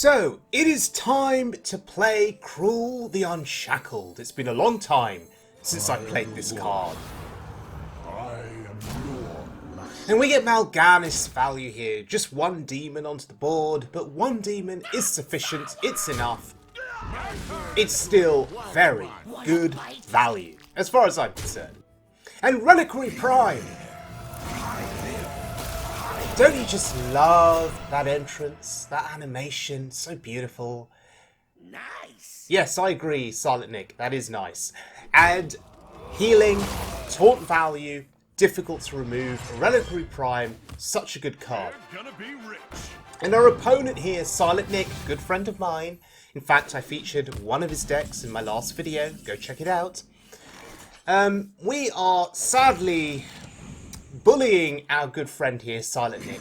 So, it is time to play Krul the Unshackled. It's been a long time since I played this card. And we get Mal'Ganis value here. Just one demon onto the board, but one demon is sufficient, it's enough. It's still very good value, as far as I'm concerned. And Reliquary Prime! Don't you just love that entrance, that animation, so beautiful. Nice! Yes, I agree, Silent Nick, that is nice. And healing, taunt value, difficult to remove, Reliquary Prime, such a good card. And our opponent here, Silent Nick, good friend of mine. In fact, I featured one of his decks in my last video, go check it out. We are sadly bullying our good friend here, Silent Nick.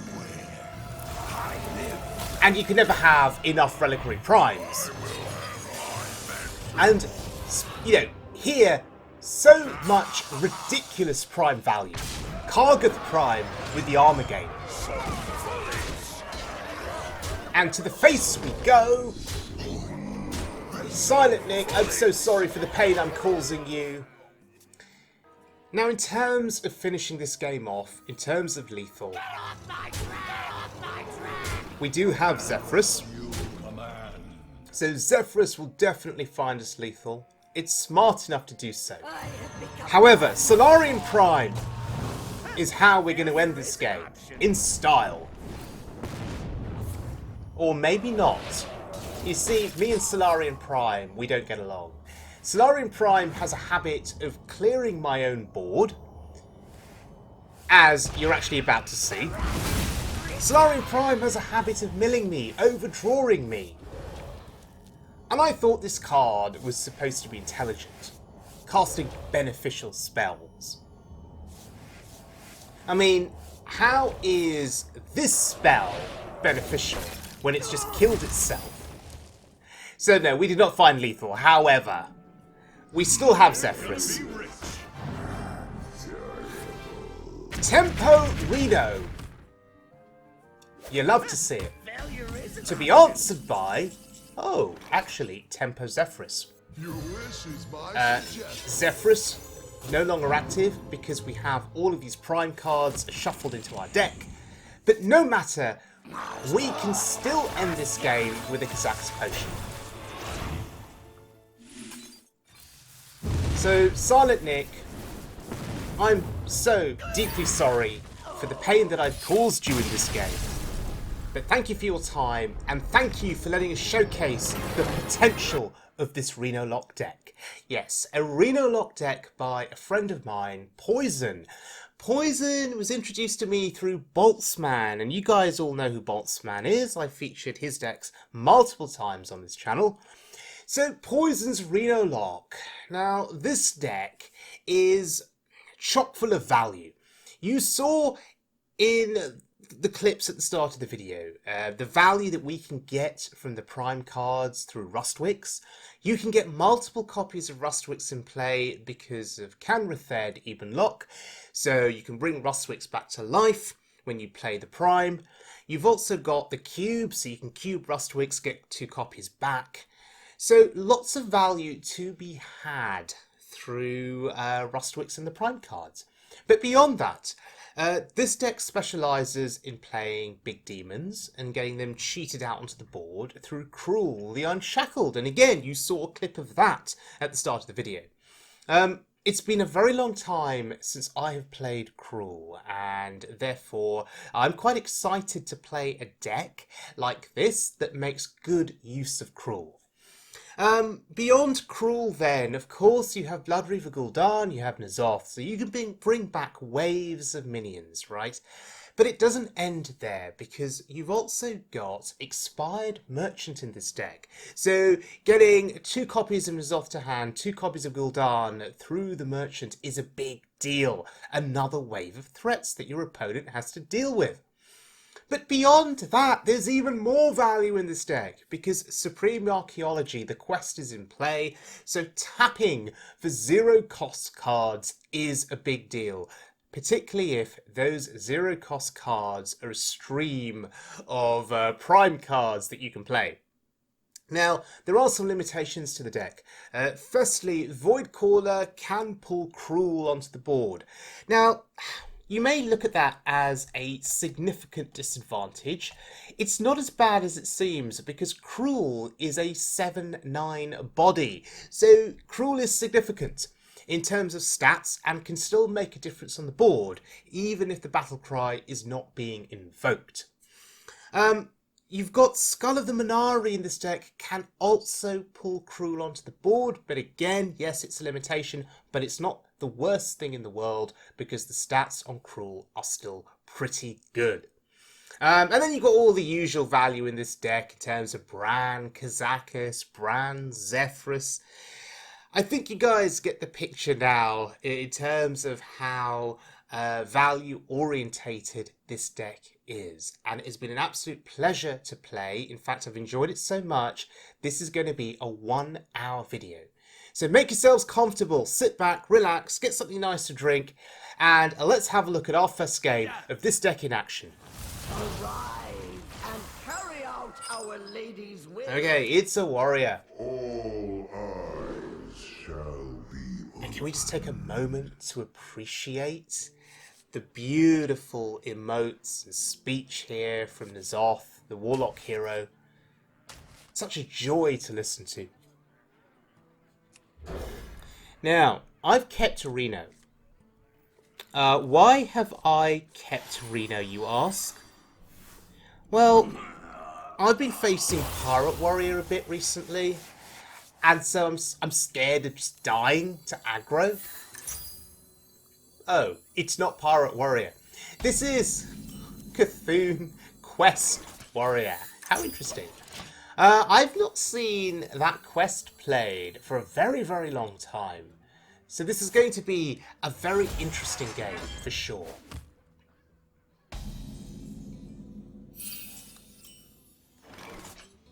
And you can never have enough Reliquary Primes. And, you know, here, so much ridiculous Prime value. Kargath Prime with the armor gain. And to the face we go. Silent Nick, I'm so sorry for the pain I'm causing you. Now, in terms of finishing this game off, in terms of lethal, we do have Zephyrus. So Zephyrus will definitely find us lethal. It's smart enough to do so. However, Solarian Prime is how we're going to end this game. In style. Or maybe not. You see, me and Solarian Prime, we don't get along. Solarian Prime has a habit of clearing my own board, as you're actually about to see. Solarian Prime has a habit of milling me, overdrawing me. And I thought this card was supposed to be intelligent, casting beneficial spells. I mean, how is this spell beneficial when it's just killed itself? So no, we did not find lethal, however, we still have Zephyrus. Tempo Reno. You love to see it. To be answered by... Oh, actually, Tempo Zephyrus. Zephyrus, no longer active because we have all of these Prime cards shuffled into our deck. But no matter, we can still end this game with a Kazakh's Potion. So, Silent Nick, I'm so deeply sorry for the pain that I've caused you in this game. But thank you for your time, and thank you for letting us showcase the potential of this Renolock deck. Yes, a Renolock deck by a friend of mine, Poison. Poison was introduced to me through Boltzmann, and you guys all know who Boltzmann is. I featured his decks multiple times on this channel. So, Poison's Renolock. Now, this deck is chock full of value. You saw in the clips at the start of the video, the value that we can get from the Prime cards through Rustwix. You can get multiple copies of Rustwix in play because of Canrathed Eben Lock, so you can bring Rustwix back to life when you play the Prime. You've also got the cube, so you can cube Rustwix, get 2 copies back. So lots of value to be had through Rustwix and the Prime cards. But beyond that, this deck specialises in playing big demons and getting them cheated out onto the board through Krul the Unshackled. And again, you saw a clip of that at the start of the video. It's been a very long time since I have played Krul, and therefore I'm quite excited to play a deck like this that makes good use of Krul. Beyond Krul then, of course, you have Blood Reaver Gul'dan, you have N'Zoth, so you can bring back waves of minions, right? But it doesn't end there, because you've also got Expired Merchant in this deck. So getting 2 copies of N'Zoth to hand, 2 copies of Gul'dan through the Merchant is a big deal. Another wave of threats that your opponent has to deal with. But beyond that, there's even more value in this deck, because Supreme Archaeology, the quest is in play, so tapping for 0 cost cards is a big deal. particularly if those zero cost cards are a stream of prime cards that you can play. Now, there are some limitations to the deck. Firstly, Voidcaller can pull Krul onto the board. Now, you may look at that as a significant disadvantage. It's not as bad as it seems because Krul is a 7/9 body. So Krul is significant in terms of stats and can still make a difference on the board, even if the battle cry is not being invoked. You've got Skull of the Manari in this deck, can also pull Krul onto the board, but again, yes, it's a limitation, but it's not the worst thing in the world because the stats on Krul are still pretty good. And then you've got all the usual value in this deck in terms of Bran, Kazakus, Bran, Zephyrus. I think you guys get the picture now in terms of how value orientated this deck is, and it has been an absolute pleasure to play. In fact, I've enjoyed it so much, this is going to be a 1 hour video. So make yourselves comfortable, sit back, relax, get something nice to drink, and let's have a look at our first game of this deck in action. Arrive and carry out our lady's will. Okay, it's a warrior. All eyes shall be And can we just take a moment to appreciate the beautiful emotes and speech here from N'Zoth, the Warlock hero. Such a joy to listen to. Now, I've kept Reno. Why have I kept Reno, you ask? Well, I've been facing Pirate Warrior a bit recently, and so I'm scared of just dying to aggro. Oh, it's not Pirate Warrior. This is Cthulhu Quest Warrior. How interesting. I've not seen that quest played for a very, very long time. So this is going to be a very interesting game, for sure.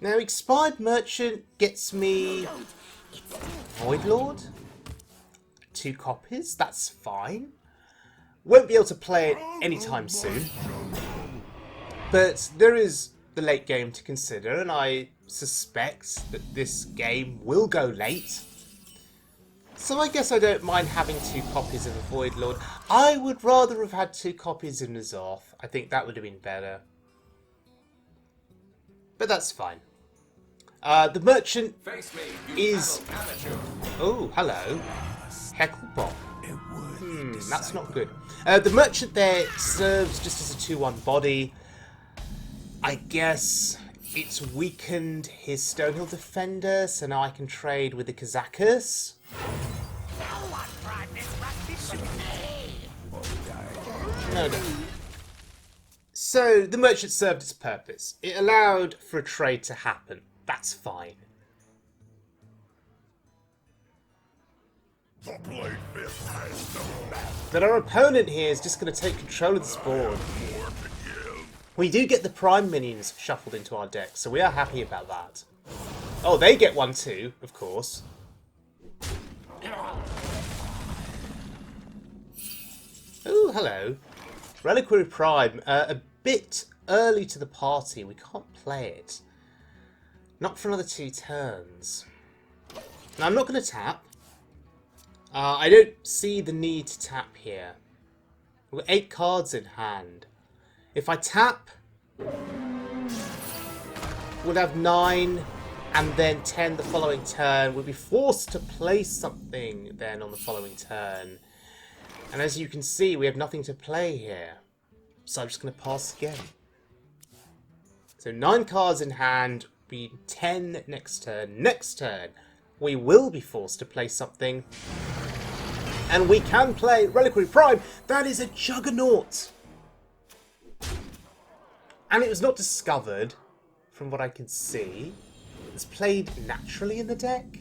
Now, Expired Merchant gets me Voidlord. 2 copies, that's fine. Won't be able to play it anytime soon. But there is the late game to consider, and I suspect that this game will go late. So I guess I don't mind having 2 copies of a Voidlord. I would rather have had 2 copies of N'Zoth. I think that would have been better. But that's fine. The merchant is... Oh, hello. Hecklebomb. That's not good. The merchant there serves just as a 2/1 body. I guess it's weakened his Stonehill Defender, so now I can trade with the Kazakus. No. So the merchant served its purpose. It allowed for a trade to happen. That's fine. But our opponent here is just going to take control of this board. We do get the prime minions shuffled into our deck, so we are happy about that. Oh, they get one too, of course. Oh, hello. Reliquary Prime, a bit early to the party. We can't play it. Not for another 2 turns. Now, I'm not going to tap. I don't see the need to tap here. We've got 8 cards in hand. If I tap, we'll have 9 and then 10 the following turn. We'll be forced to play something then on the following turn. And as you can see, we have nothing to play here. So I'm just going to pass the game. So 9 cards in hand, be 10 next turn. Next turn, we will be forced to play something. And we can play Reliquary Prime. That is a Juggernaut. And it was not discovered, from what I can see. It's played naturally in the deck.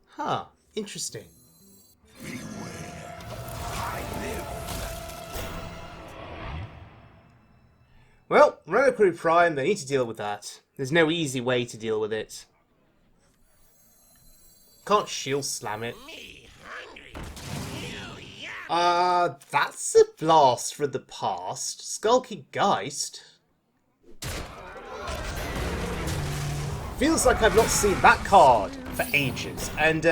Huh, interesting. Well, Reliquary Prime, they need to deal with that. There's no easy way to deal with it. Can't shield slam it. That's a blast from the past. Skulking Geist. Feels like I've not seen that card for ages. And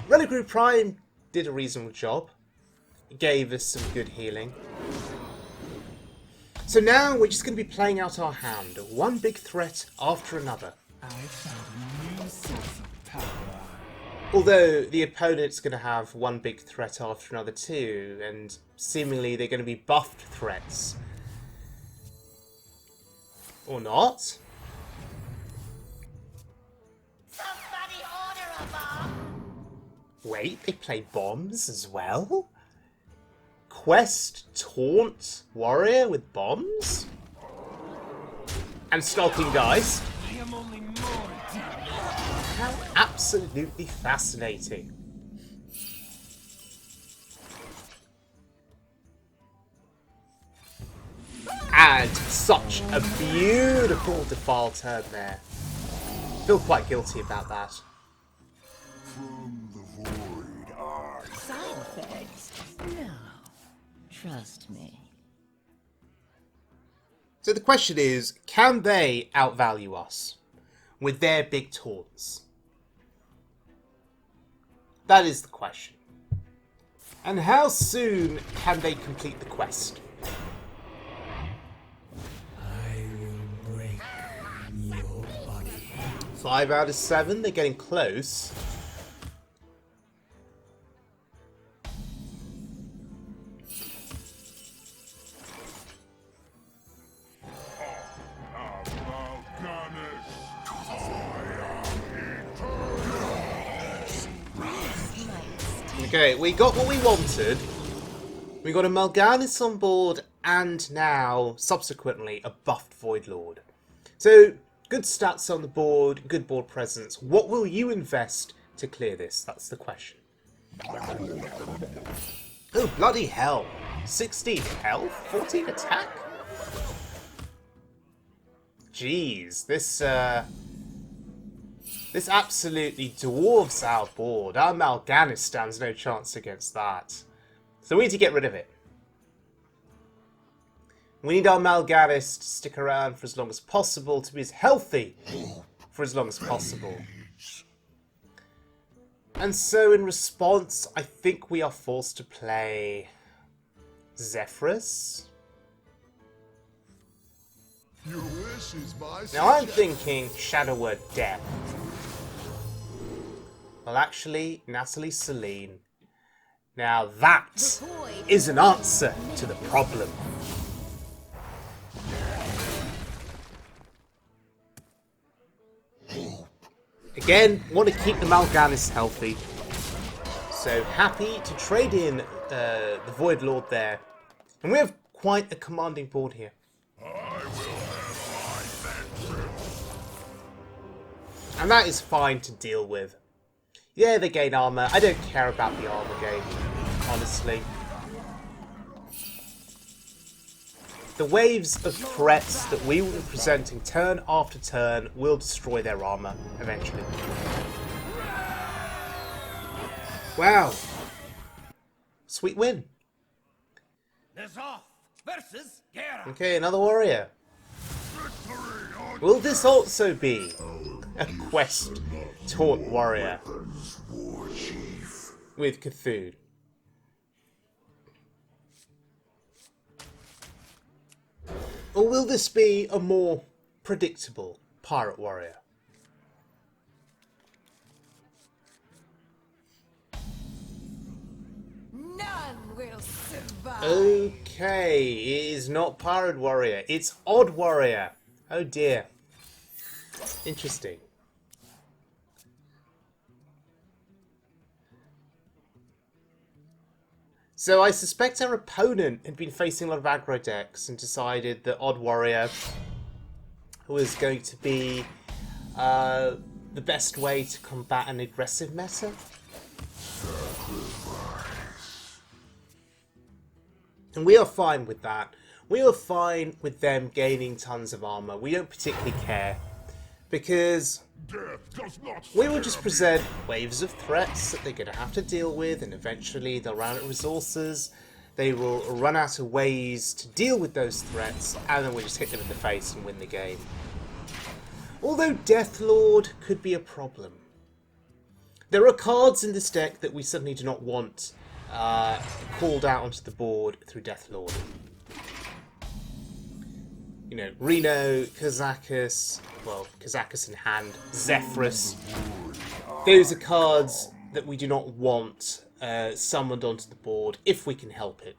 Reliquary Prime did a reasonable job. It gave us some good healing. So now we're just going to be playing out our hand. One big threat after another. I found a new source of power. Although the opponent's going to have one big threat after another too. And seemingly they're going to be buffed threats. Or not. Somebody order a bomb. Wait, they play bombs as well? Quest Taunt Warrior with bombs? And skulking guys? I am only more deep. How absolutely fascinating. And such a beautiful defile turn there. Feel quite guilty about that. From the void, Side effects? No. Trust me. So the question is, can they outvalue us with their big taunts? That is the question. And how soon can they complete the quest? I will break your body. 5 out of 7, they're getting close. Okay, we got what we wanted. We got a Mal'Ganis on board, and now, subsequently, a buffed Void Lord. So, good stats on the board, good board presence. What will you invest to clear this? That's the question. Oh, bloody hell. 16 health? 14 attack? Jeez, this absolutely dwarfs our board. Our Mal'Ganis stands no chance against that. So we need to get rid of it. We need our Mal'Ganis to stick around for as long as possible, to be as healthy for as long as possible. And so in response, I think we are forced to play Zephyrus. your wish is my Now I'm thinking Shadow Word Death. Well, actually, Natalie Celine. Now that is an answer to the problem. Again, want to keep the Mal'Ganis healthy. So happy to trade in the Void Lord there. And we have quite a commanding board here. And that is fine to deal with. Yeah, they gain armor. I don't care about the armor gain, honestly. The waves of threats that we will be presenting turn after turn will destroy their armor eventually. Wow. Sweet win. Off versus Gera. Okay, another warrior. Will this also be a Quest Taunt Warrior with Cthulhu? Or will this be a more predictable Pirate Warrior? None will survive. Okay, it is not Pirate Warrior, it's Odd Warrior. Oh dear. Interesting. So I suspect our opponent had been facing a lot of aggro decks and decided that Odd Warrior was going to be the best way to combat an aggressive meta. And we are fine with that. We are fine with them gaining tons of armor. We don't particularly care. Because we will just present waves of threats that they're going to have to deal with, and eventually they'll run out of resources. they will run out of ways to deal with those threats, and then we'll just hit them in the face and win the game. Although Deathlord could be a problem. There are cards in this deck that we certainly do not want called out onto the board through Deathlord. You know, Reno, Kazakus, well, Kazakus in hand, Zephyrus. Those are cards that we do not want summoned onto the board if we can help it.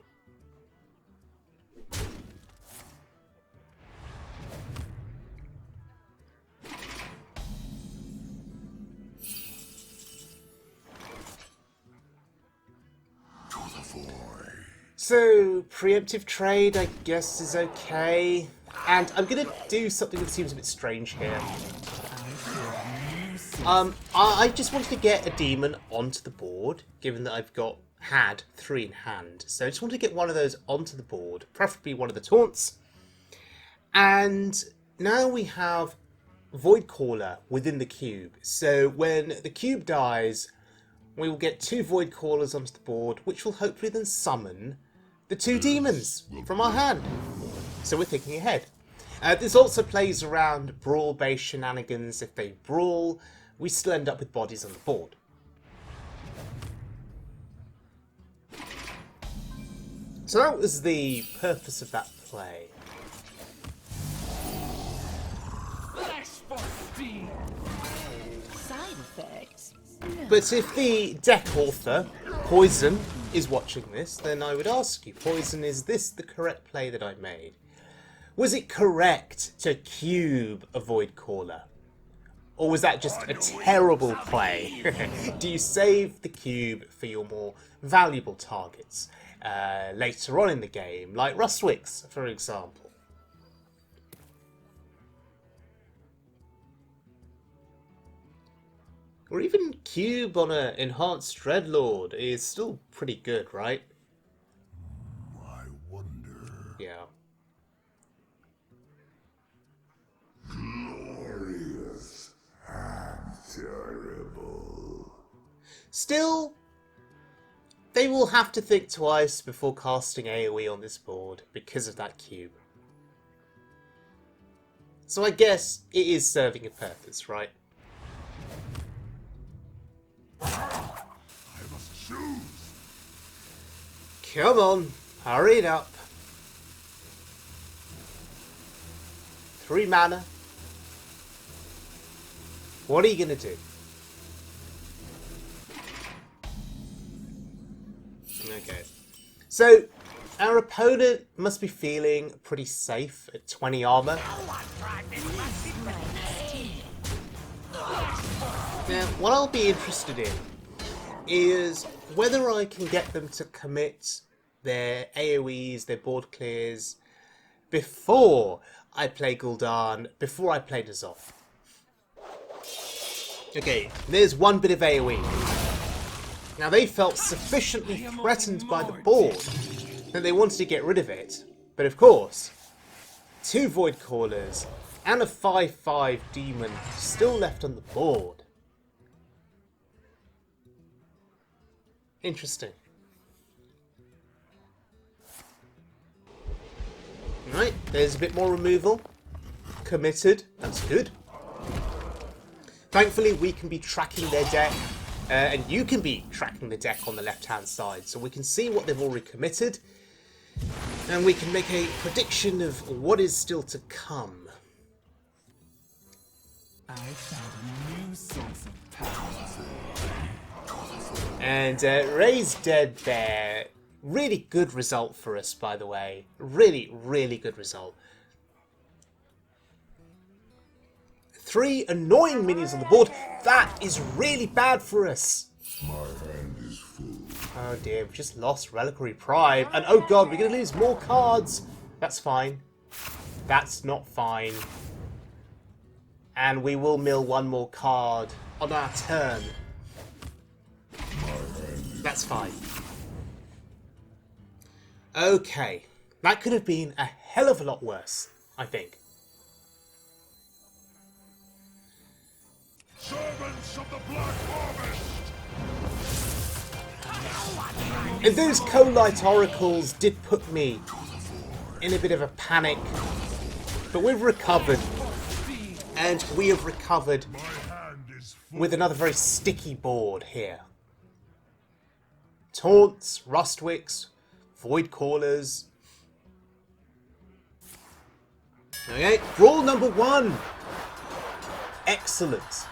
So, preemptive trade, I guess, is okay. And I'm going to do something that seems a bit strange here. I just wanted to get a demon onto the board, given that I've had 3 in hand. So I just wanted to get one of those onto the board, preferably one of the taunts. And now we have Voidcaller within the cube. So when the cube dies, we will get 2 Voidcallers onto the board, which will hopefully then summon the 2 demons from our hand. So we're thinking ahead. This also plays around brawl-based shenanigans. If they brawl, we still end up with bodies on the board. So that was the purpose of that play. Side effects? But if the deck author, Poison, is watching this, then I would ask you, Poison, is this the correct play that I made? Was it correct to cube a Voidcaller? Or was that just a terrible play? Do you save the cube for your more valuable targets later on in the game, like Rustwix, for example? Or even cube on an enhanced Dreadlord is still pretty good, right? I wonder. Yeah. Glorious and terrible. Still, they will have to think twice before casting AoE on this board because of that cube. So I guess it is serving a purpose, right? I must choose. Come on, hurry it up. 3 mana. What are you going to do? Okay. So, our opponent must be feeling pretty safe at 20 armor. Now, what I'll be interested in is whether I can get them to commit their AoEs, their board clears, before I play Gul'dan, before I play N'Zoth. Okay, there's one bit of AoE. Now, they felt sufficiently threatened by the board that they wanted to get rid of it. But of course, 2 Voidcallers and a 5/5 demon still left on the board. Interesting. Right, there's a bit more removal. Committed, that's good. Thankfully, we can be tracking their deck, and you can be tracking the deck on the left-hand side, so we can see what they've already committed, and we can make a prediction of what is still to come. I found a new source of power. And Ray's dead there. Really good result for us, by the way. Really, really good result. 3 annoying minions on the board. That is really bad for us. My hand is full. Oh dear, we've just lost Reliquary Pride. And oh god, we're going to lose more cards. That's fine. That's not fine. And we will mill 1 more card on our turn. That's fine. Okay. That could have been a hell of a lot worse, I think. Servants of the Black Harvest! And those Colite Oracles did put me in a bit of a panic. But we've recovered. And we have recovered with another very sticky board here. Taunts, Rustwix, Voidcallers. Okay, brawl number 1. Excellent.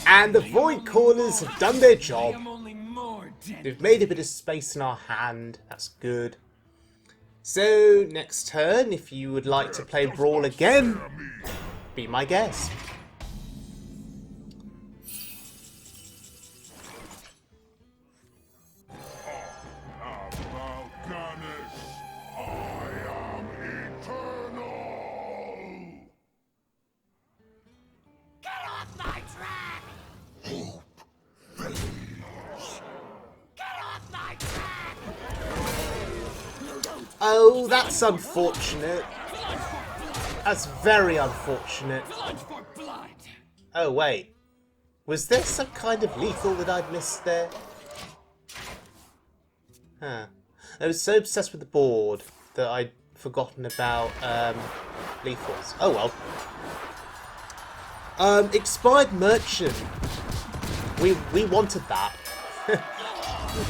And the Voidcallers have done their job. They've made a bit of space in our hand. That's good. So, next turn, if you would like to play Brawl again, be my guest. Oh, that's unfortunate. That's very unfortunate. Oh, wait. Was there some kind of lethal that I'd missed there? Huh. I was so obsessed with the board that I'd forgotten about lethals. Oh, well. Expired Merchant. We wanted that.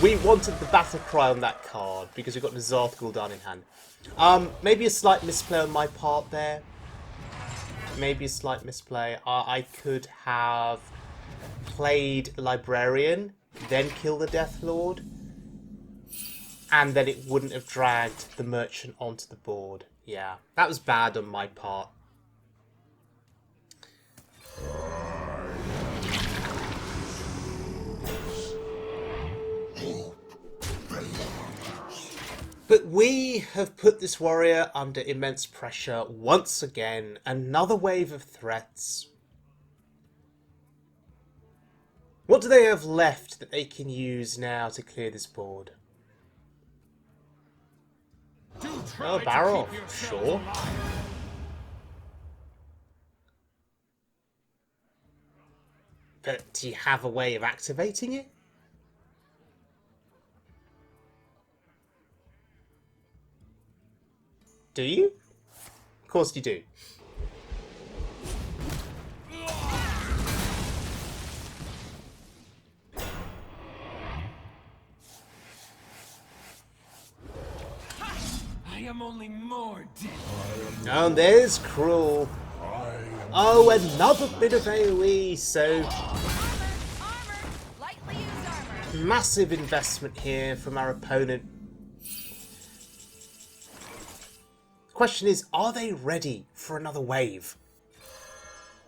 We wanted the battle cry on that card because we got Nazarth Gul'dan in hand. Maybe a slight misplay on my part there. Maybe a slight misplay. I could have played Librarian, then kill the Death Lord, and then it wouldn't have dragged the Merchant onto the board. Yeah, that was bad on my part. But we have put this warrior under immense pressure once again. Another wave of threats. What do they have left that they can use now to clear this board? Oh, barrel. Sure. But do you have a way of activating it? Do you? Of course you do. I am only more dead. Oh, and there's Krul. Oh, another bit of AoE, so massive investment here from our opponent. The question is, are they ready for another wave?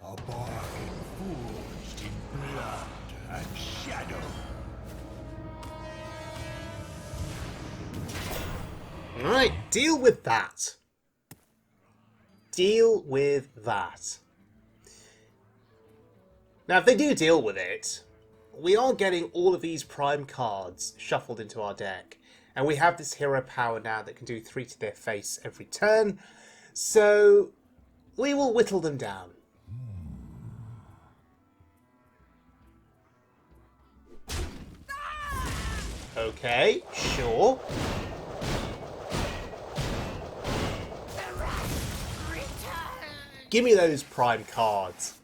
A bargain forged in blood and shadow. Alright, deal with that. Deal with that. Now, if they do deal with it, we are getting all of these prime cards shuffled into our deck. And we have this hero power now that can do 3 to their face every turn. So, we will whittle them down. Okay, sure. Give me those prime cards.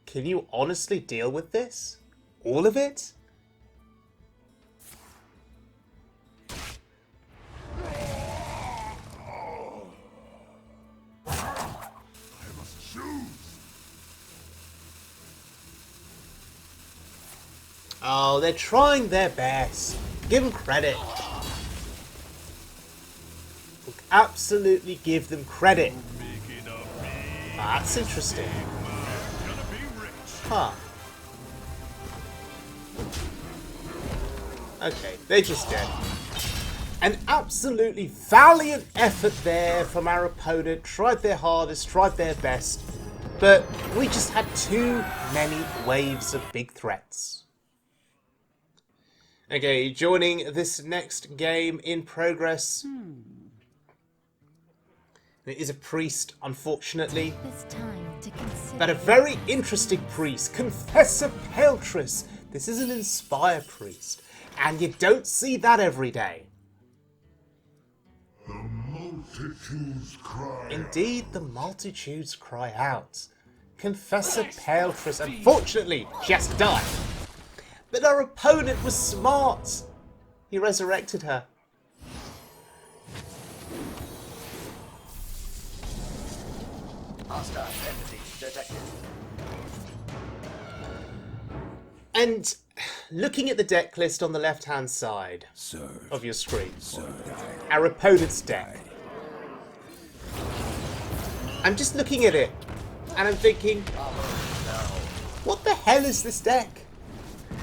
Can you honestly deal with this? All of it? I must choose. Oh, they're trying their best. Give them credit. Absolutely give them credit. Ah, that's interesting. Huh. Okay, they're just dead. An absolutely valiant effort there from our opponent. Tried their hardest, tried their best. But we just had too many waves of big threats. Okay, joining this next game in progress. It is a priest, unfortunately. This time to consider. But a very interesting priest, Confessor Paletress. This is an Inspire priest, and you don't see that every day. The multitudes cry. Indeed, the multitudes cry out. Confessor Paletress, unfortunately, she has to die. But our opponent was smart. He resurrected her. Hostile entity detected. And looking at the deck list on the left-hand side Serve. of your screen, Serve. our opponent's deck. I'm just looking at it, and I'm thinking, what the hell is this deck?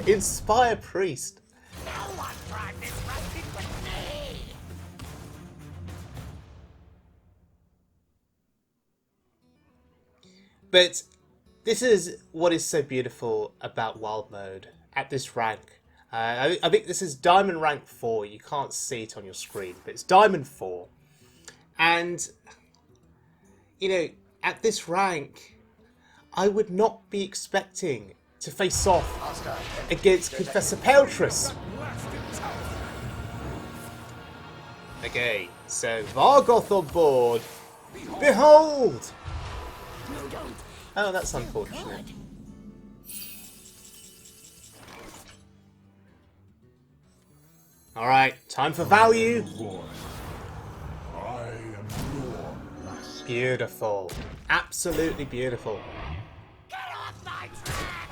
Inspire Priest. No one tried this fighting with me. But this is what is so beautiful about Wild Mode at this rank. I think this is Diamond rank 4. You can't see it on your screen, but it's Diamond 4. And, you know, at this rank, I would not be expecting to face off against Confessor Paletress. Okay, so Vargoth on board. Behold! Oh, that's unfortunate. Alright, time for value. I am your master. Beautiful. Absolutely beautiful. Get off my track!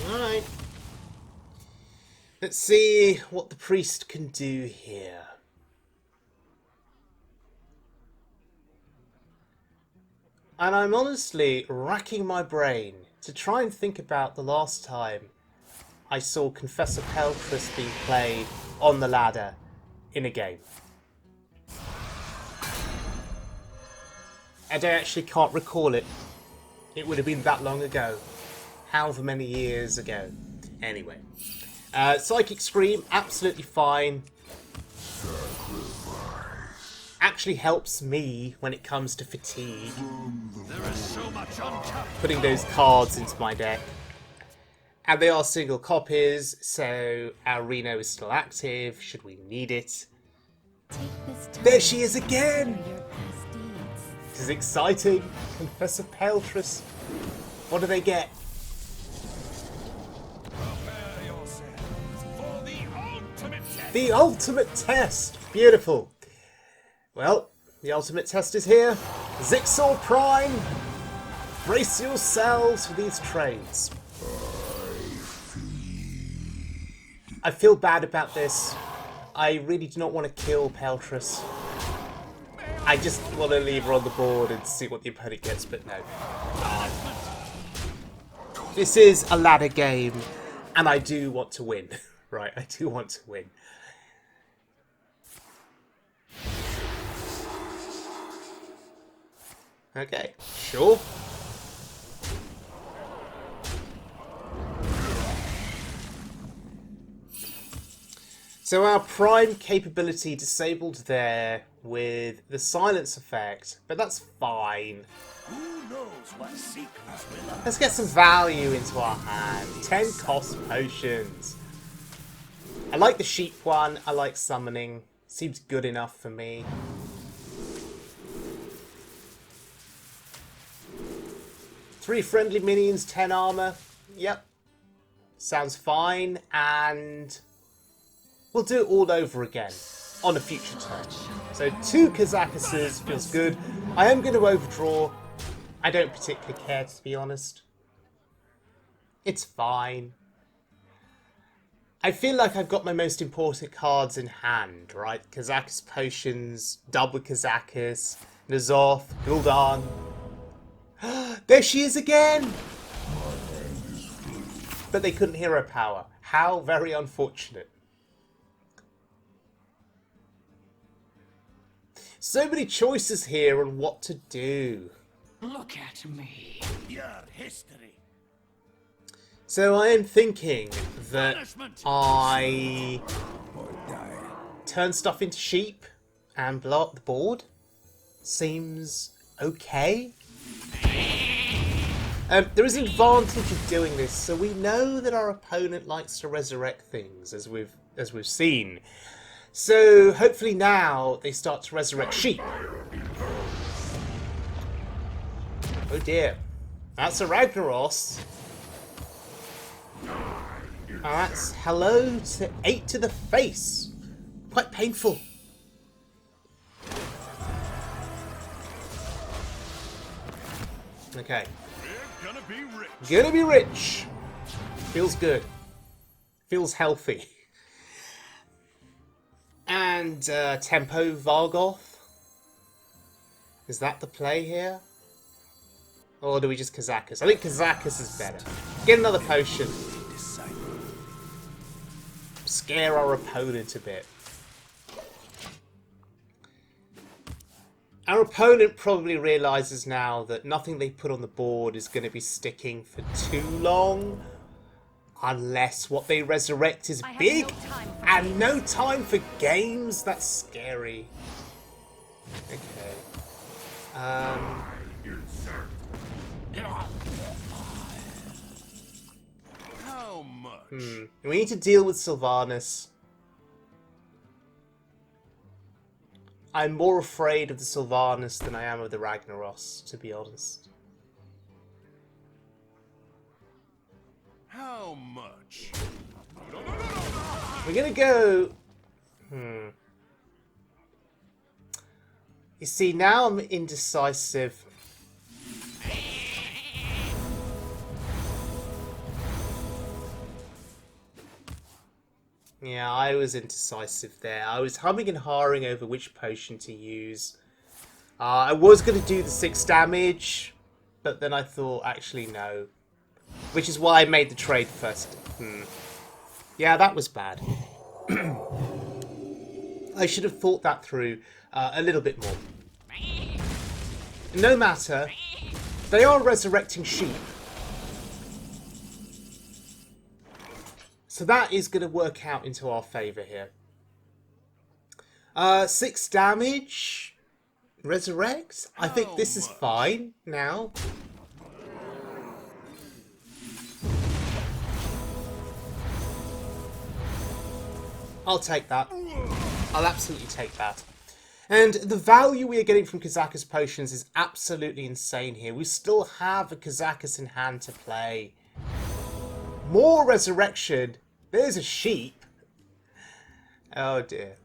Alright. Let's see what the priest can do here. And I'm honestly racking my brain to try and think about the last time I saw Confessor Paletress being played on the ladder in a game. And I actually can't recall it. It would have been that long ago. However many years ago. Anyway. Psychic Scream, absolutely fine. Actually helps me when it comes to fatigue. There is so much untapped. Putting those cards into my deck. And they are single copies, so our Reno is still active, should we need it. Take this time There she is again! to your past deeds. This is exciting. Confessor Paletress. What do they get? Prepare yourselves for the ultimate test. The ultimate test! Beautiful. Well, the ultimate test is here. Zixor Prime! Brace yourselves for these trades. I feel bad about this. I really do not want to kill Paletress. I just want to leave her on the board and see what the opponent gets, but no. This is a ladder game, and I do want to win. Right, I do want to win. Okay, sure. So our prime capability disabled there with the silence effect, but that's fine. Who knows what secrets will lie? Let's get some value into our hand. 10 cost potions. I like the sheep one, I like summoning. Seems good enough for me. Three friendly minions, 10 armor. Yep. Sounds fine, and we'll do it all over again on a future turn. So 2 Kazakuses feels good. I am going to overdraw. I don't particularly care, to be honest. It's fine. I feel like I've got my most important cards in hand, right? Kazakus Potions, Double Kazakus, Nazoth, Gul'dan. There she is again! But they couldn't hear her power. How very unfortunate. So many choices here on what to do. Look at me. Your history. So I am thinking that Punishment. I turn stuff into sheep and blow up the board. Seems okay. There is an advantage of doing this, so we know that our opponent likes to resurrect things, as we've seen. So hopefully now they start to resurrect sheep. Oh dear, that's a Ragnaros. And that's hello to 8 to the face. Quite painful. Okay. We're gonna be rich. Gonna be rich. Feels good. Feels healthy. And Tempo Vargoth. Is that the play here? Or do we just Kazakus? I think Kazakus is better. Get another potion. Scare our opponent a bit. Our opponent probably realises now that nothing they put on the board is going to be sticking for too long. Unless what they resurrect is big and no time for games. That's scary. Okay. How much? We need to deal with Sylvanas. I'm more afraid of the Sylvanas than I am of the Ragnaros, to be honest. How much? We're gonna go... You see, now I'm indecisive. Yeah, I was indecisive there. I was humming and hawing over which potion to use. I was going to do the 6 damage, but then I thought, actually, no. Which is why I made the trade first. Yeah, that was bad. I should have thought that through a little bit more. No matter, they are resurrecting sheep. So that is going to work out into our favour here. 6 damage. Resurrect. I think this is fine now. I'll take that. I'll absolutely take that. And the value we are getting from Kazakus potions is absolutely insane here. We still have a Kazakus in hand to play. More resurrection. There's a sheep. Oh dear.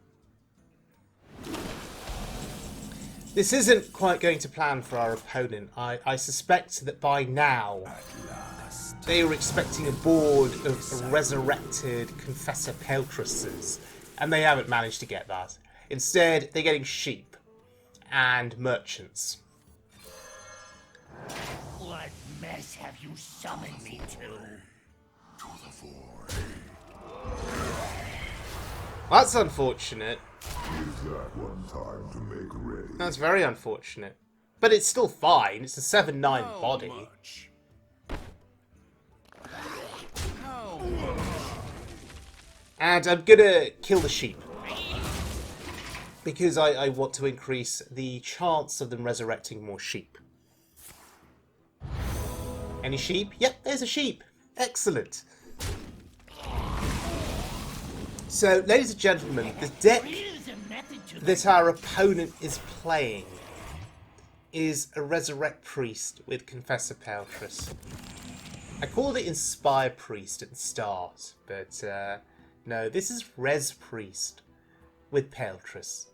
This isn't quite going to plan for our opponent. I suspect that by now they were expecting a board of resurrected Confessor Paletresses, and they haven't managed to get that. Instead, they're getting sheep and merchants. What mess have you summoned me to? That's unfortunate. Use that one time to make ready. That's very unfortunate. But it's still fine. It's a 7/9 body. Much? How much? And I'm gonna kill the sheep. Because I want to increase the chance of them resurrecting more sheep. Any sheep? Yep, there's a sheep. Excellent. So, ladies and gentlemen, the deck that our opponent is playing is a Resurrect Priest with Confessor Paletress. I called it Inspire Priest at the start, but no, this is Res Priest with Paletress.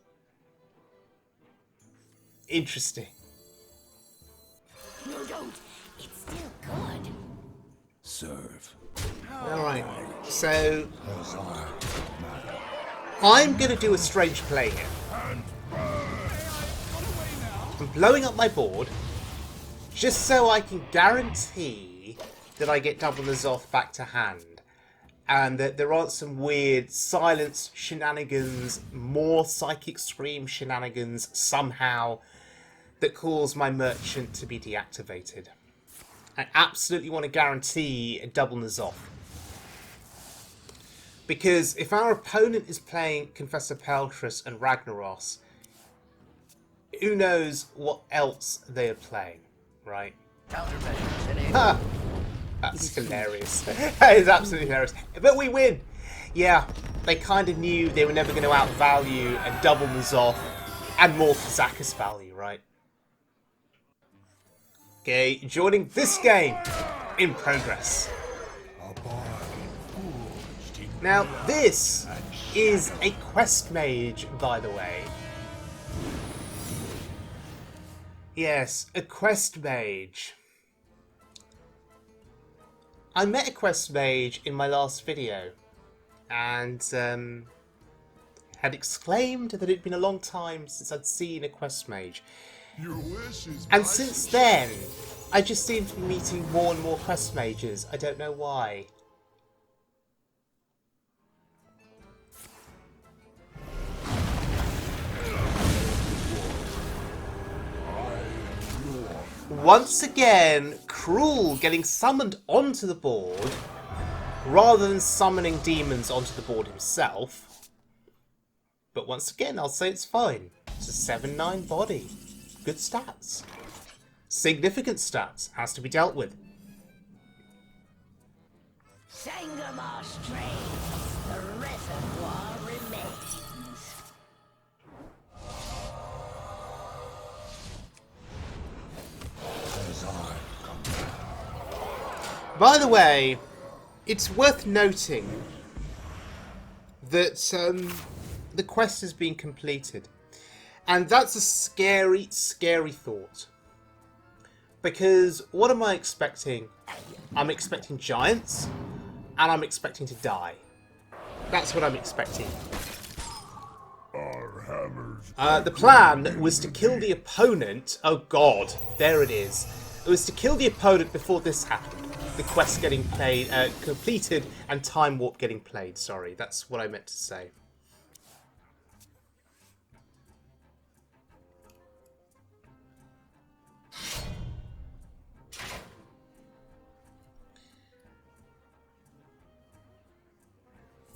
Interesting. No, don't. It's still good. Serve. Alright, so I'm going to do a strange play here. I'm blowing up my board just so I can guarantee that I get double N'Zoth back to hand. and that there aren't some weird silence shenanigans, more psychic scream shenanigans somehow that cause my merchant to be deactivated. I absolutely want to guarantee a double N'Zoth. Because if our opponent is playing Confessor Paletress and Ragnaros, who knows what else they are playing, right? Ha! That's hilarious. That is absolutely hilarious. But we win! Yeah, they kind of knew they were never going to outvalue a double N'Zoth and more Kazakus value, right? Okay, joining this game in progress. Now, this is a quest mage, by the way. Yes, a quest mage. I met a quest mage in my last video, and had exclaimed that it'd been a long time since I'd seen a quest mage. Your wish is And since then, I just seem to be meeting more and more quest mages. I don't know why. Once again, Krul getting summoned onto the board rather than summoning demons onto the board himself. But once again, I'll say it's fine. It's a 7/9 body. Good stats. Significant stats. Has to be dealt with. Sangomar strains, the reservoir remains. By the way, it's worth noting that the quest has been completed. And that's a scary, scary thought. Because what am I expecting? I'm expecting giants, and I'm expecting to die. That's what I'm expecting. Our hammers. The plan was to kill the opponent. Oh god, there it is. It was to kill the opponent before this happened. The quest getting played, completed, and Time Warp getting played. Sorry, that's what I meant to say.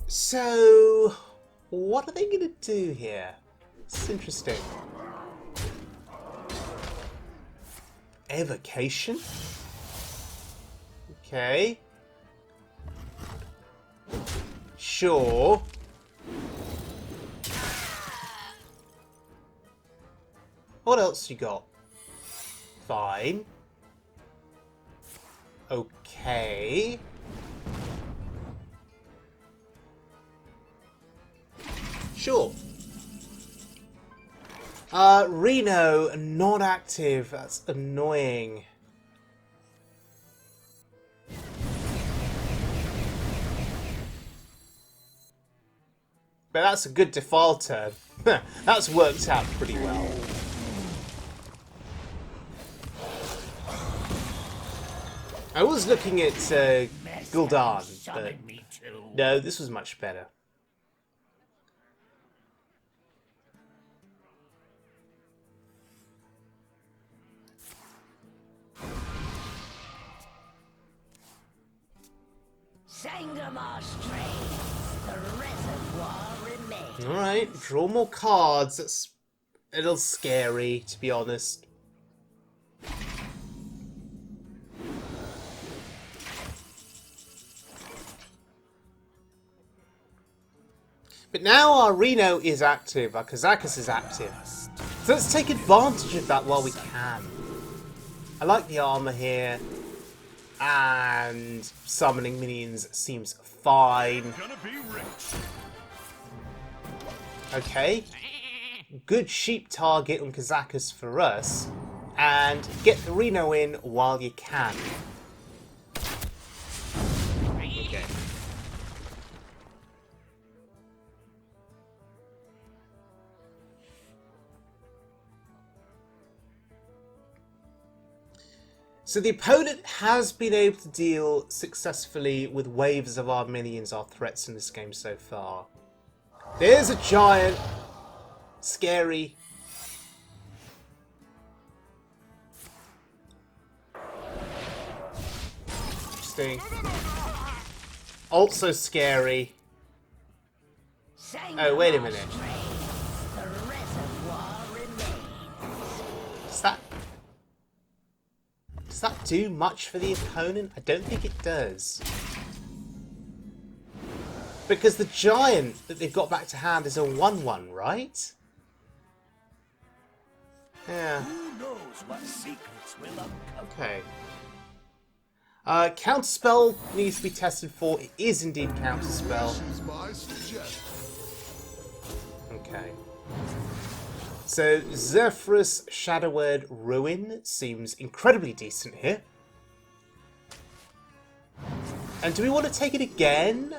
So, what are they going to do here? It's interesting. Evocation? Okay. Sure. What else you got? Fine. Okay. Sure. Reno, not active. That's annoying. But that's a good defile turn. That's worked out pretty well. I was looking at Gul'dan, but no, this was much better. Sangomar strains, the reservoir remains. Alright, draw more cards. That's a little scary, to be honest. But now our Reno is active, our Kazakus is active. So let's take advantage of that while we can. I like the armor here. And summoning minions seems fine. Okay. Good sheep target on Kazakus for us. And get the Reno in while you can. Okay. So the opponent has been able to deal successfully with waves of our minions, our threats in this game so far. There's a giant. Scary. Interesting. Also scary. Oh, wait a minute. The reservoir remains. Does that do much for the opponent? I don't think it does. Because the giant that they've got back to hand is a 1/1, right? Yeah. Who knows what secrets will uncover? Okay. Counterspell needs to be tested for. It is indeed counterspell. Okay. So, Zephyrus Shadowword Ruin seems incredibly decent here. And do we want to take it again?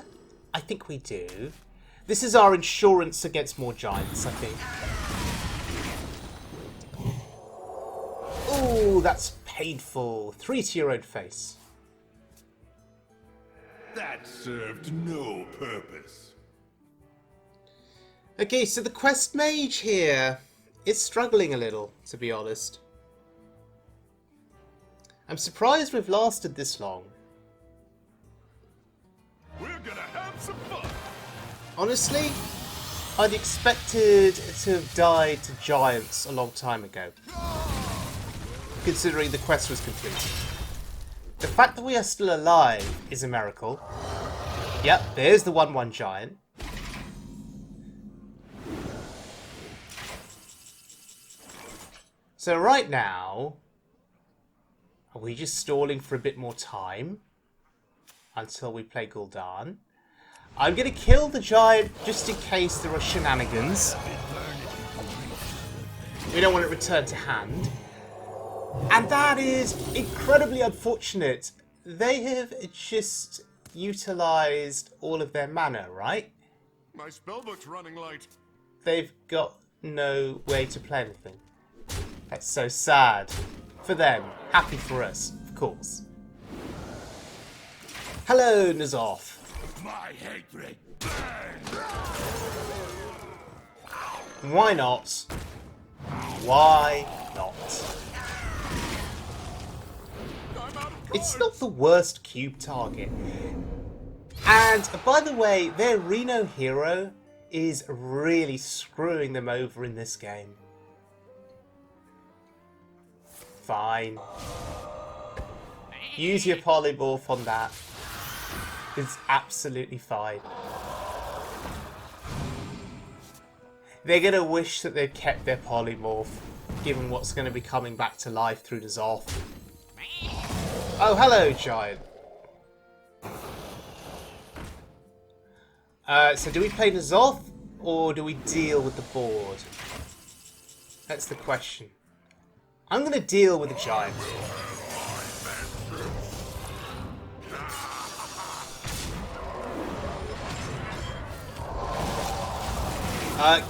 I think we do. This is our insurance against more giants, I think. Ooh, that's painful. 3 to your own face. That served no purpose. Okay, so the Quest Mage here is struggling a little, to be honest. I'm surprised we've lasted this long. We're gonna have some fun. Honestly, I'd expected to have died to giants a long time ago, considering the quest was complete. The fact that we are still alive is a miracle. Yep, there's the 1/1 giant. So right now, are we just stalling for a bit more time until we play Gul'dan? I'm going to kill the giant just in case there are shenanigans. We don't want it returned to hand. And that is incredibly unfortunate. They have just utilised all of their mana, right? My spellbook's running late. They've got no way to play anything. That's so sad. For them. Happy for us, of course. Hello, N'Zoth. My hatred. Why not? Why not? It's not the worst cube target. And, by the way, their Reno hero is really screwing them over in this game. Fine. Use your polymorph on that. It's absolutely fine. They're going to wish that they'd kept their polymorph, given what's going to be coming back to life through N'Zoth. Oh, hello, giant. So do we play N'Zoth, or do we deal with the board? That's the question. I'm going to deal with the giant.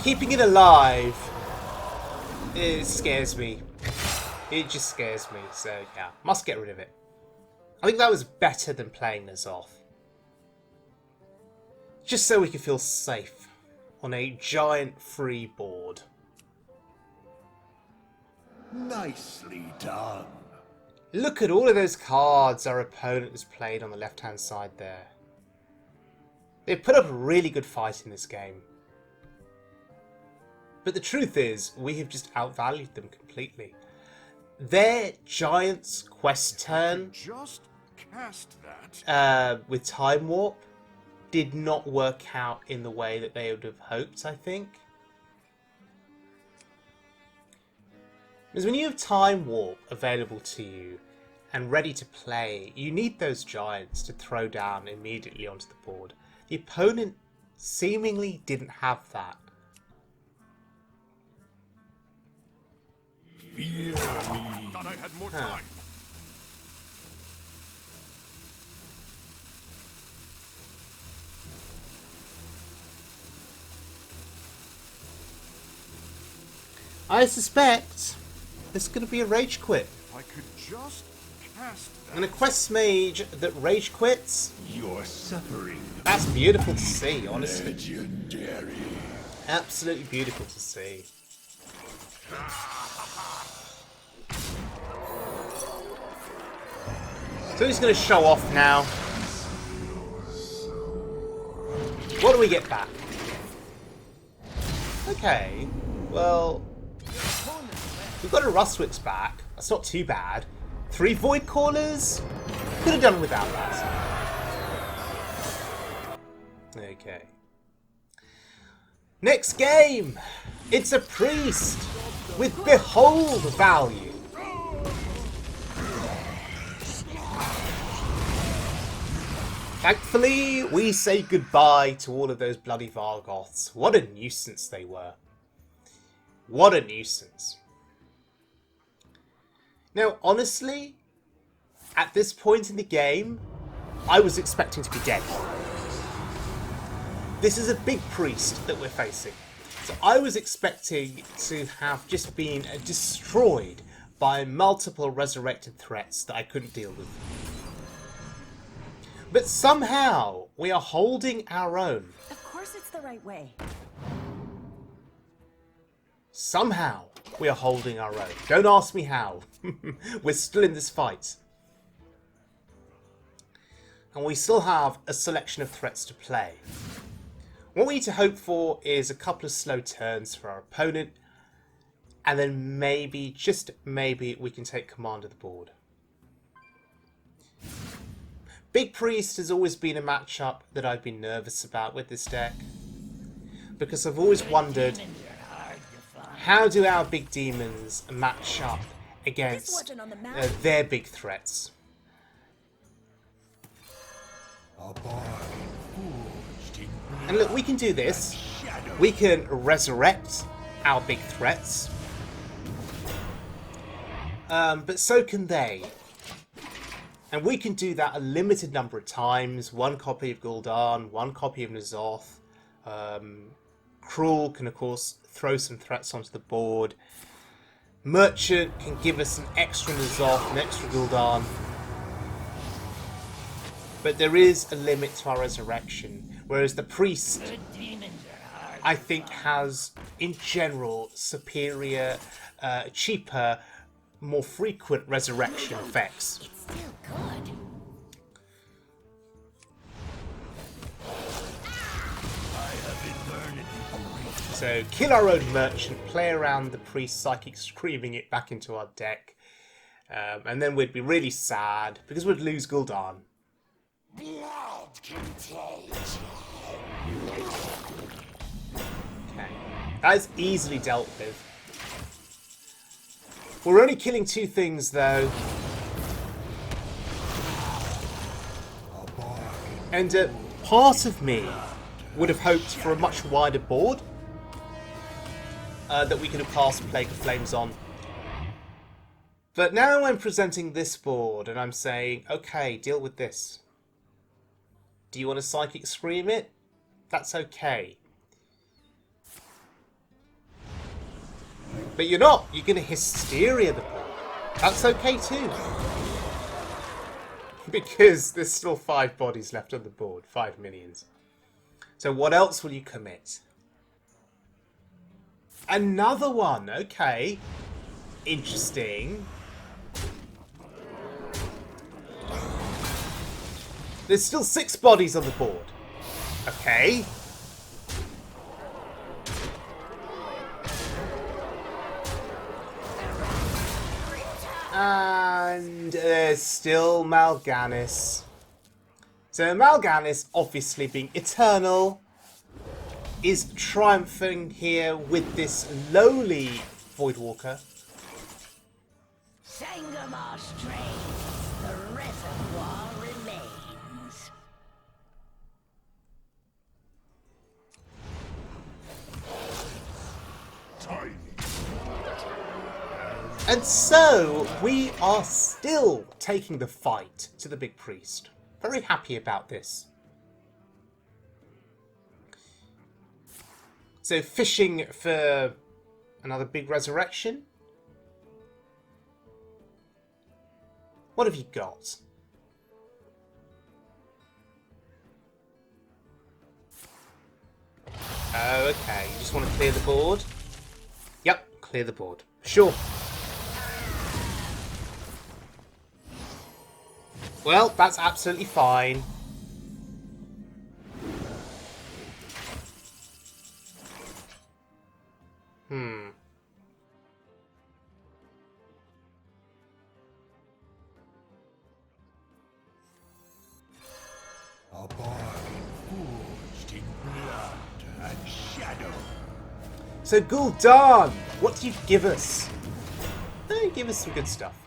Keeping it alive, it scares me. It just scares me, so yeah, must get rid of it. I think that was better than playing N'Zoth. Just so we can feel safe on a giant free board. Nicely done. Look at all of those cards our opponent has played on the left-hand side there. They've put up a really good fight in this game. But the truth is, we have just outvalued them completely. Their Giant's quest turn Just cast that. with Time Warp did not work out in the way that they would have hoped, I think. Because when you have Time Warp available to you and ready to play, you need those Giants to throw down immediately onto the board. The opponent seemingly didn't have that. Fear me. Thought I had more time. I suspect there's going to be a rage quit. If I could just And a quest mage that rage quits. Your suffering. That's beautiful to see, honestly. Legendary. Absolutely beautiful to see. So he's going to show off now. What do we get back? Okay, well, we've got a Rustwix back. That's not too bad. 3 Voidcallers? Could have done without that. Okay. Next game! It's a priest with Behold value. Thankfully, we say goodbye to all of those bloody Vargoths. What a nuisance they were. What a nuisance. Now, honestly, at this point in the game, I was expecting to be dead. This is a big priest that we're facing. So I was expecting to have just been destroyed by multiple resurrected threats that I couldn't deal with. But somehow, we are holding our own. Of course it's the right way. Somehow, we are holding our own. Don't ask me how. We're still in this fight. And we still have a selection of threats to play. What we need to hope for is a couple of slow turns for our opponent. And then maybe, just maybe, we can take command of the board. Big Priest has always been a matchup that I've been nervous about with this deck. Because I've always wondered, how do our big demons match up against their big threats? And look, we can do this. We can resurrect our big threats. But so can they. And we can do that a limited number of times. 1 copy of Gul'dan, 1 copy of N'Zoth. Krul can, of course, throw some threats onto the board. Merchant can give us an extra N'Zoth, an extra Gul'dan. But there is a limit to our resurrection. Whereas the Priest, I think, has, in general, superior, cheaper, more frequent resurrection effects. It's still good. So kill our own merchant, play around the priest psychic, screaming it back into our deck, and then we'd be really sad because we'd lose Gul'dan. Blood contagion. Okay, that is easily dealt with. We're only killing 2 things though. And part of me would have hoped for a much wider board that we could have cast Plague of Flames on. But now I'm presenting this board and I'm saying, okay, deal with this. Do you want to Psychic Scream it? That's okay. But you're not. You're going to Hysteria the board. That's okay too. Because there's still 5 bodies left on the board. 5 minions. So what else will you commit? Another one. Okay. Interesting. There's still 6 bodies on the board. Okay. And there's still Mal'Ganis. So Mal'Ganis, obviously being eternal, is triumphing here with this lowly Voidwalker. Sangomar strains, the reservoir remains. And so, we are still taking the fight to the Big Priest. Very happy about this. So, fishing for another big resurrection. What have you got? Oh, okay. You just want to clear the board? Yep, clear the board. Sure. Well, that's absolutely fine. A bargain forged in blood and shadow. So, Gul'dan, what do you give us? Give us some good stuff.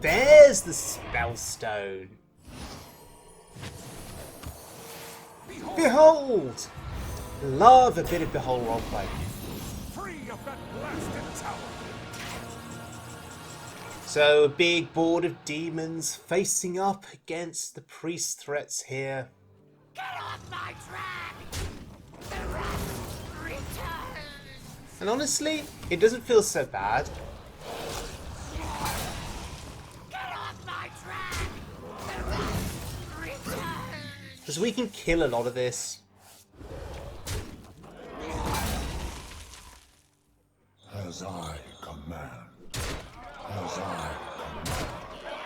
There's the Spellstone. Behold! Love a bit of Behold roleplay. Free of that blasted tower. So, a big board of demons facing up against the priest threats here. Get off my track! The wrath returns! And honestly, it doesn't feel so bad. Get off my track! The wrath returns! Because we can kill a lot of this. As I command. As I command.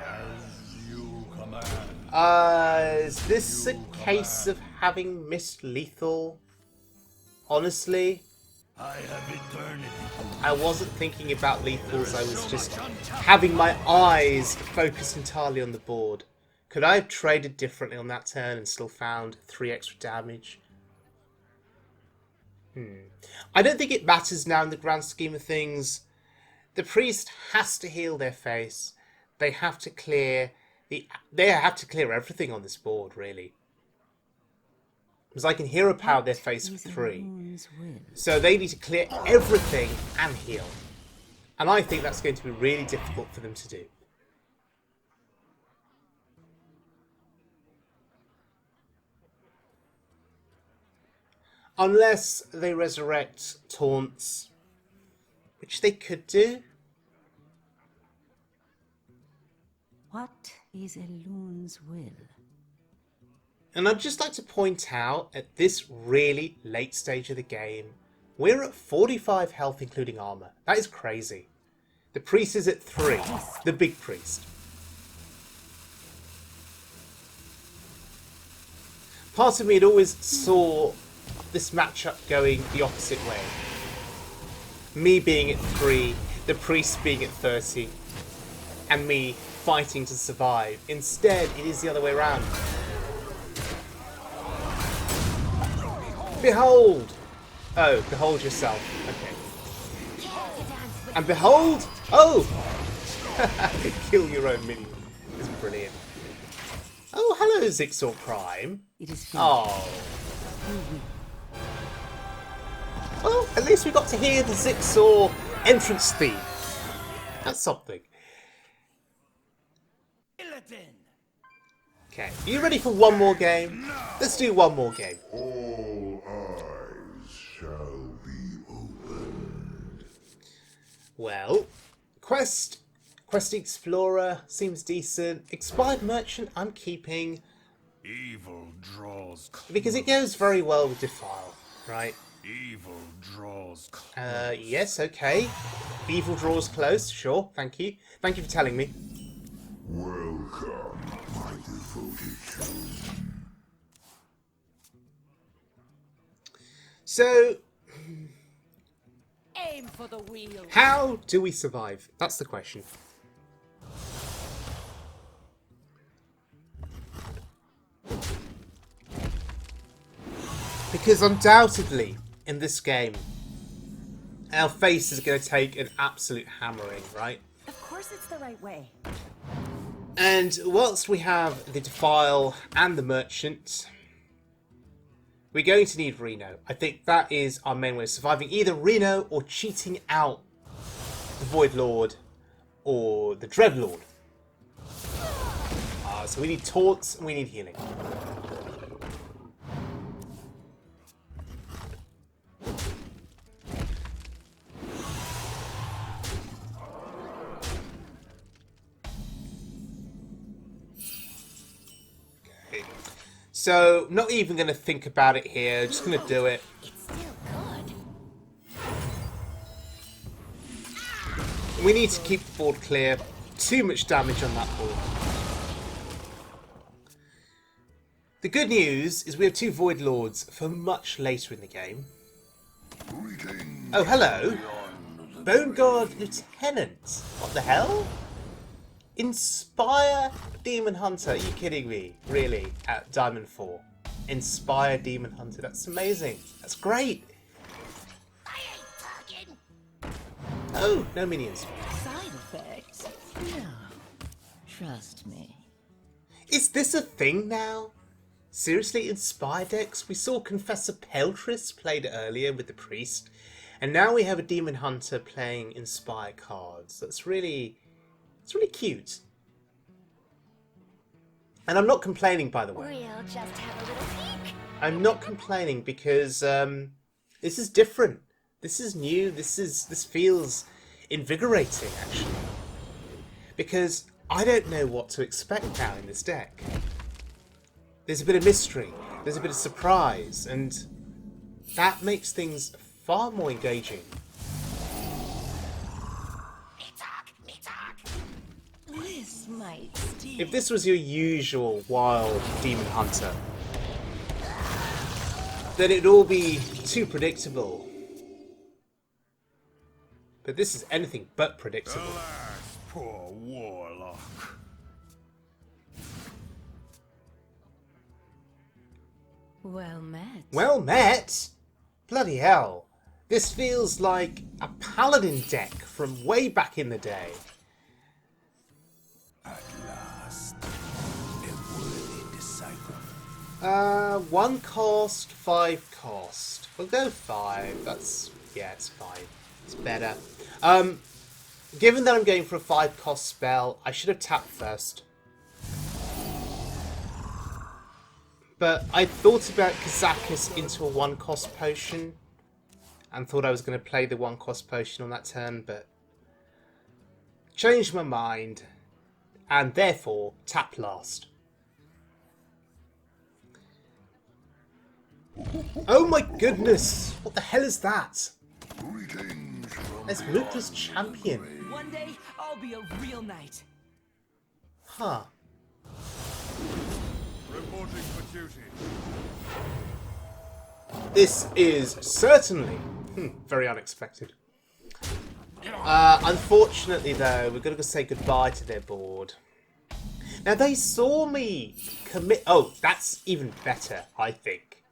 As you command. Is this a case of having missed lethal? Honestly, I have eternity. I wasn't thinking about lethals, I was just having my eyes focused entirely on the board. Could I have traded differently on that turn and still found 3 extra damage? I don't think it matters now in the grand scheme of things. The priest has to heal their face. They have to clear everything on this board, really. Because I can hero power their face for 3. So they need to clear everything and heal. And I think that's going to be really difficult for them to do. Unless they resurrect taunts, which they could do. What is Elun's will? And I'd just like to point out, at this really late stage of the game, we're at 45 health including armor. That is crazy. The priest is at 3, the big priest. Part of me had always saw this matchup going the opposite way. Me being at 3, the priest being at 30, and me fighting to survive. Instead, it is the other way around. Behold! Oh, behold yourself. Okay. And behold! Oh! Kill your own minion. It's brilliant. Oh, hello, Zixor Prime. It is finished. Oh. Well, at least we got to hear the Zixor entrance theme. That's something. Okay, are you ready for one more game? Let's do one more game. All eyes shall be opened. Well, Quest Explorer seems decent. Expired Merchant I'm keeping Evil draws close. because it goes very well with Defile, right? Evil draws close. Yes, okay. Evil draws close, sure, thank you. Thank you for telling me. Welcome, my devoted children. So, Aim for the wheel. how do we survive? That's the question. Because undoubtedly, in this game, our face is going to take an absolute hammering, right? Of course it's the right way. And whilst we have the Defile and the Merchant, we're going to need Reno. I think that is our main way of surviving. Either Reno or cheating out the Void Lord or the Dreadlord. So we need taunts and we need healing. So, not even going to think about it here, just going to do it. It's still good. We need to keep the board clear. Too much damage on that board. The good news is we have 2 Void Lords for much later in the game. Oh, hello. Bone Guard Lieutenant. What the hell? Inspire Demon Hunter. Are you kidding me? Really? At Diamond 4. Inspire Demon Hunter. That's amazing. That's great. I ain't talking. Oh, no minions. Side effects? No. Trust me. Is this a thing now? Seriously, Inspire decks? We saw Confessor Paletress played it earlier with the Priest. And now we have a Demon Hunter playing Inspire cards. That's really... It's really cute. And I'm not complaining, by the way. We'll just have a little peek. I'm not complaining because this is different. This is new. This feels invigorating, actually. Because I don't know what to expect now in this deck. There's a bit of mystery. There's a bit of surprise. And that makes things far more engaging. This might sting. If this was your usual wild Demon Hunter, then it'd all be too predictable. But this is anything but predictable. Alas, poor Warlock. Well met. Well met! Bloody hell. This feels like a Paladin deck from way back in the day. At last, a worthy disciple. 1 cost, 5 cost. We'll go 5. That's... yeah, it's fine. It's better. Given that I'm going for a 5 cost spell, I should have tapped first. But I thought about Kazakus into a 1 cost potion. And thought I was going to play the 1 cost potion on that turn, but... changed my mind. And therefore, tap last. Oh my goodness! What the hell is that? There's Ruthless Champion. One day, I'll be a real knight. Huh. Reporting for duty. This is certainly very unexpected. Unfortunately, though, we're going to go say goodbye to their board. Now, they saw me commit... oh, that's even better, I think.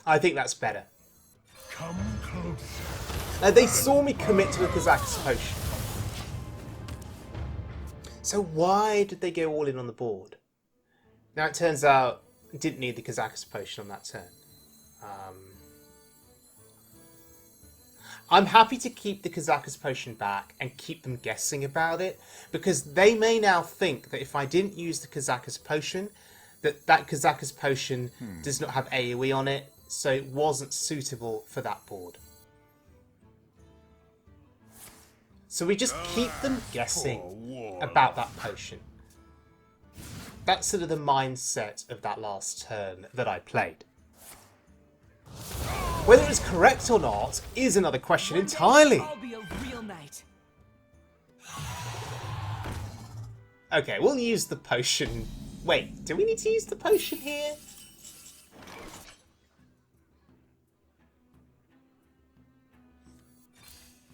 I think that's better. Come closer. They saw me commit to a Kazakus potion. So why did they go all in on the board? Now, it turns out I didn't need the Kazakus potion on that turn. I'm happy to keep the Kazakus potion back and keep them guessing about it, because they may now think that if I didn't use the Kazakus potion, that Kazakus potion does not have AoE on it, so it wasn't suitable for that board. So we just keep them guessing about that potion. That's sort of the mindset of that last turn that I played. Whether it's correct or not is another question entirely. I'll be a real knight. Okay, we'll use the potion. Wait, do we need to use the potion here?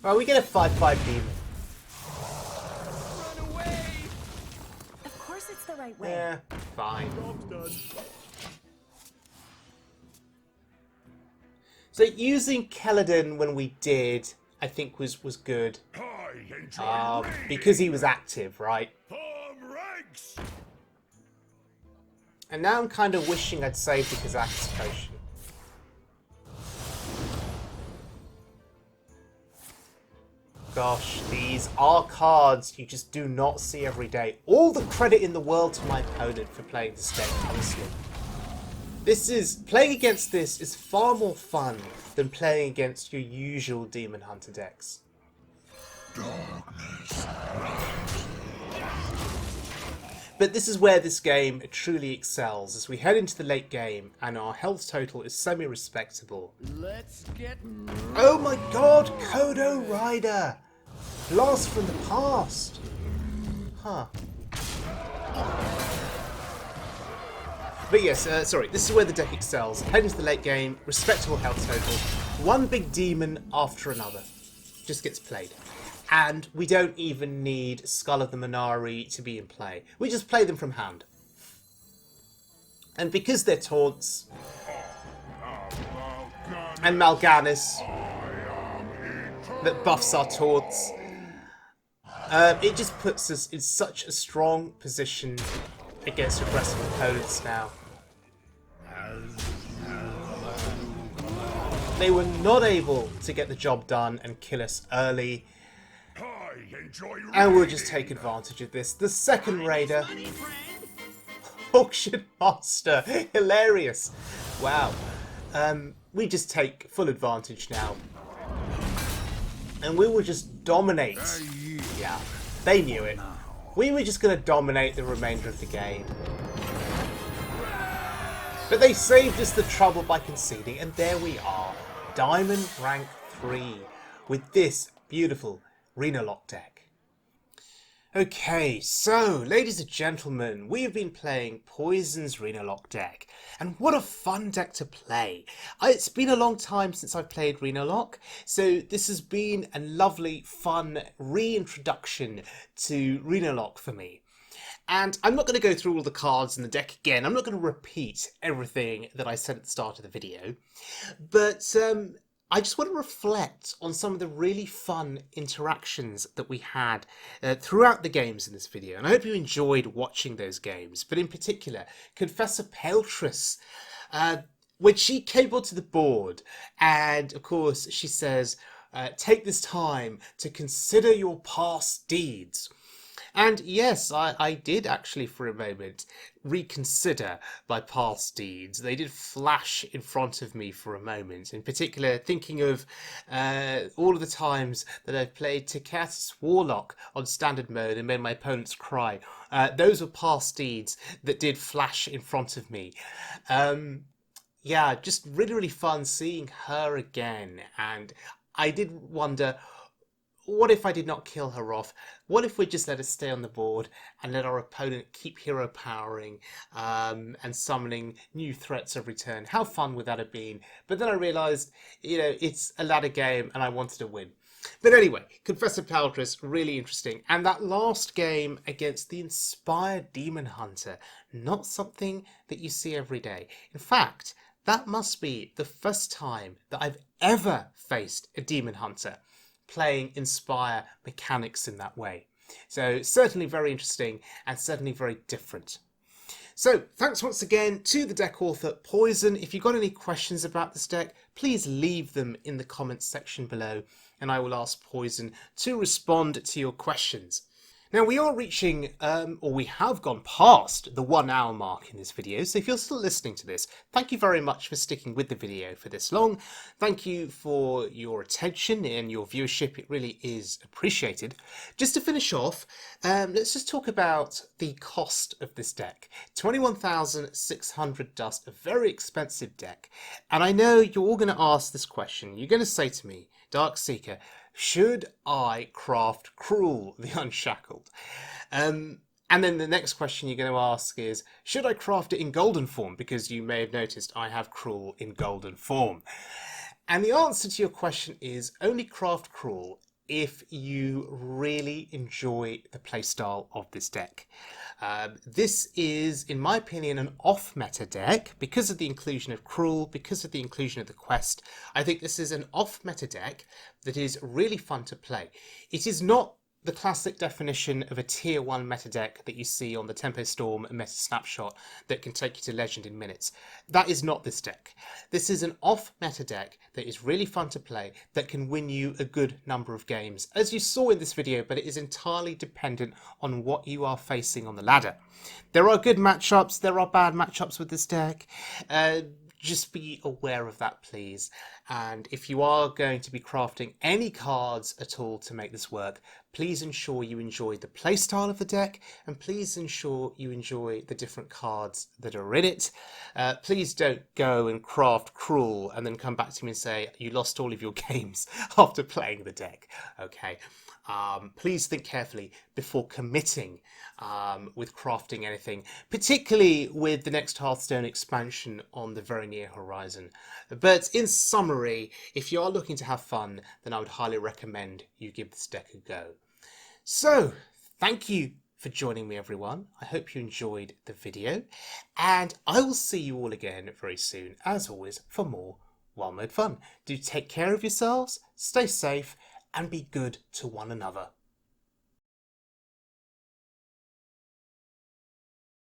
Well, we get a 5/5 demon. Run away! Of course it's the right way. Yeah, fine. So using Keladin when we did, I think was good. I enjoy Because he was active, right? Form ranks. And now I'm kind of wishing I'd saved the Kazakus potion. Gosh, these are cards you just do not see every day. All the credit in the world to my opponent for playing this deck, honestly. Playing against this is far more fun than playing against your usual Demon Hunter decks. But this is where this game truly excels, as we head into the late game and our health total is semi-respectable. Let's get Oh my god, Kodo Rider! Blast from the past! Huh. But yes, sorry, this is where the deck excels. Head into the late game, respectable health total, one big demon after another. Just gets played. And we don't even need Skull of the Minari to be in play. We just play them from hand. And because they're taunts, and Mal'Ganis, that buffs our taunts, it just puts us in such a strong position against aggressive opponents now. They were not able to get the job done and kill us early. And we'll just take advantage of this. The second raider, Auction Master, hilarious. Wow. We just take full advantage now. And we will just dominate. Yeah, they knew it. We were just going to dominate the remainder of the game. But they saved us the trouble by conceding, and there we are. Diamond rank 3 with this beautiful Renolock deck. Okay, so, ladies and gentlemen, we have been playing Poison's Renolock deck, and what a fun deck to play. It's been a long time since I've played Renolock, so this has been a lovely, fun reintroduction to Renolock for me. And I'm not going to go through all the cards in the deck again. I'm not going to repeat everything that I said at the start of the video, but I just want to reflect on some of the really fun interactions that we had throughout the games in this video. And I hope you enjoyed watching those games. But in particular, Confessor Paletress, when she came onto the board, and of course she says, take this time to consider your past deeds. And yes, I did actually for a moment reconsider my past deeds. They did flash in front of me for a moment, in particular thinking of all of the times that I've played Taunt Warrior on standard mode and made my opponents cry. Those were past deeds that did flash in front of me. Yeah, just really, really fun seeing her again. And I did wonder, what if I did not kill her off? What if we just let her stay on the board and let our opponent keep hero powering and summoning new threats every turn? How fun would that have been? But then I realised, you know, it's a ladder game and I wanted to win. But anyway, Confessor Paletress, really interesting. And that last game against the Inspired Demon Hunter, not something that you see every day. In fact, that must be the first time that I've ever faced a Demon Hunter playing Inspire mechanics in that way. So certainly very interesting and certainly very different. So thanks once again to the deck author Poison. If you've got any questions about this deck, please leave them in the comments section below and I will ask Poison to respond to your questions. Now we are reaching, or we have gone past the 1 hour mark in this video, so if you're still listening to this, thank you very much for sticking with the video for this long. Thank you for your attention and your viewership, it really is appreciated. Just to finish off, let's just talk about the cost of this deck. 21,600 dust, a very expensive deck. And I know you're all going to ask this question. You're going to say to me, Dark Seeker, should I craft Krul the Unshackled? And then the next question you're going to ask is, should I craft it in golden form? Because you may have noticed I have Krul in golden form. And the answer to your question is only craft Krul if you really enjoy the playstyle of this deck. This is, in my opinion, an off-meta deck because of the inclusion of Krul, because of the inclusion of the quest. I think this is an off-meta deck that is really fun to play. It is not the classic definition of a tier 1 meta deck that you see on the Tempo Storm and Meta Snapshot that can take you to Legend in minutes. That is not this deck. This is an off-meta deck that is really fun to play, that can win you a good number of games, as you saw in this video, but it is entirely dependent on what you are facing on the ladder. There are good matchups, there are bad matchups with this deck. Just be aware of that, please. And if you are going to be crafting any cards at all to make this work, Please ensure you enjoy the playstyle of the deck, and please ensure you enjoy the different cards that are in it. Please don't go and craft Krul and then come back to me and say you lost all of your games after playing the deck. Okay. Please think carefully before committing with crafting anything, particularly with the next Hearthstone expansion on the very near horizon. But in summary, if you are looking to have fun, then I would highly recommend you give this deck a go. So, thank you for joining me, everyone. I hope you enjoyed the video, and I will see you all again very soon, as always, for more Wild Mode fun. Do take care of yourselves, stay safe, and be good to one another.